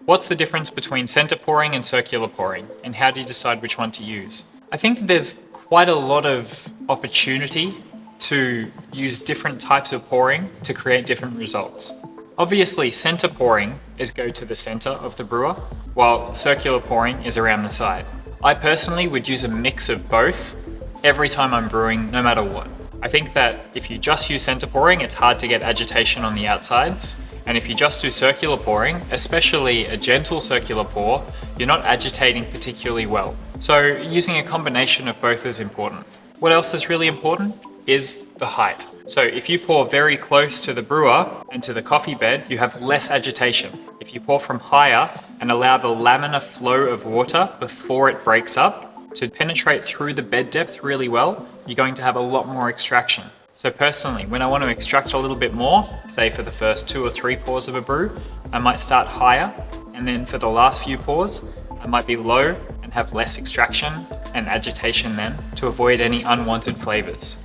What's the difference between center pouring and circular pouring, and how do you decide which one to use? I think that there's quite a lot of opportunity to use different types of pouring to create different results. Obviously, center pouring is go to the center of the brewer, while circular pouring is around the side. I personally would use a mix of both every time I'm brewing, no matter what. I think that if you just use center pouring, it's hard to get agitation on the outsides. And if you just do circular pouring, especially a gentle circular pour, you're not agitating particularly well. So using a combination of both is important. What else is really important is the height. So if you pour very close to the brewer and to the coffee bed, you have less agitation. If you pour from higher and allow the laminar flow of water before it breaks up to penetrate through the bed depth really well, you're going to have a lot more extraction. So personally, when I want to extract a little bit more, say for the first 2 or 3 pours of a brew, I might start higher, and then for the last few pours, I might be low and have less extraction and agitation then to avoid any unwanted flavors.